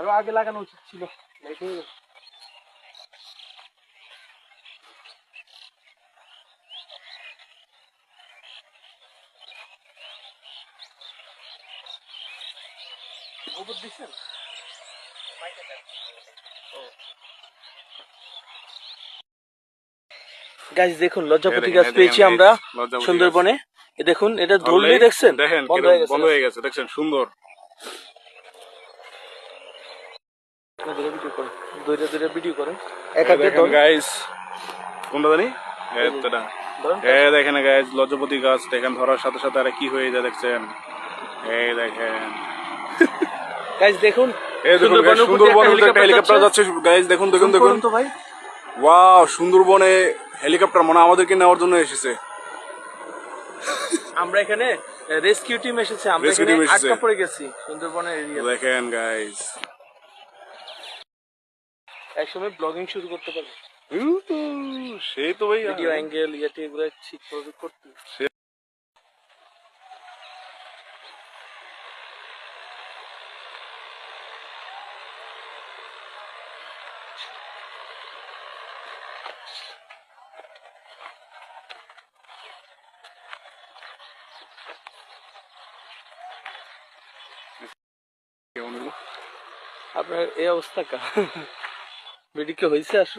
আরো আগে লাগানো উচিত ছিল। গোবর দিচ্ছেন? গাইস দেখুন লজ্জাপতি গাছ পেয়েছি আমরা সুন্দরবনে। দেখুন এটা ধরলে দেখছেন বন্ধ হয়ে গেছে দেখছেন সুন্দর। ভিডিও করেন গাইস কোনটা জানি দেখেন গাইস লজ্জাপতি গাছ দেখেন ধরার সাথে সাথে আরে কি হয়ে যায় দেখছেন। এই দেখেন গাইস দেখুন সুন্দরবনে একটা হেলিকপ্টার যাচ্ছে গাইস দেখুন দেখুন দেখুন তো ভাই। ওয়াও সুন্দরবনে হেলিকপ্টার মনে আমাদেরকে নেওয়ার জন্য এসেছে। আমরা এখানে রেস্কিউ টিম এসেছে, আমরা এখানে আটকা পড়ে গেছি সুন্দরবনের এরিয়া। দেখেন গাইস একসময় ব্লগিং শুরু করতে পারবো। সেই তো ভাই ভিডিও অ্যাঙ্গেল ইয়েতে এগুলো ঠিকভাবে করতে। আপনার এই অবস্থা কা ভিডিও কি হয়েছে আসলে?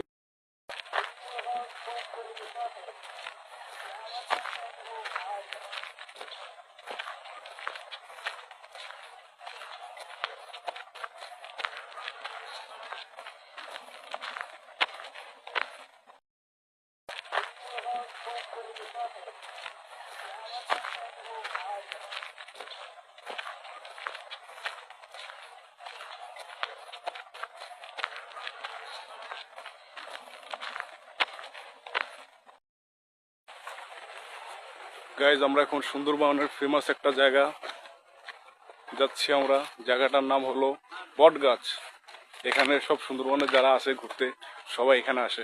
গাইজ আমরা এখন সুন্দরবনের ফেমাস একটা জায়গা যাচ্ছি আমরা। জায়গাটার নাম হলো বটগাছ। এখানে সব সুন্দরবনে যারা আসে ঘুরতে সবাই এখানে আসে।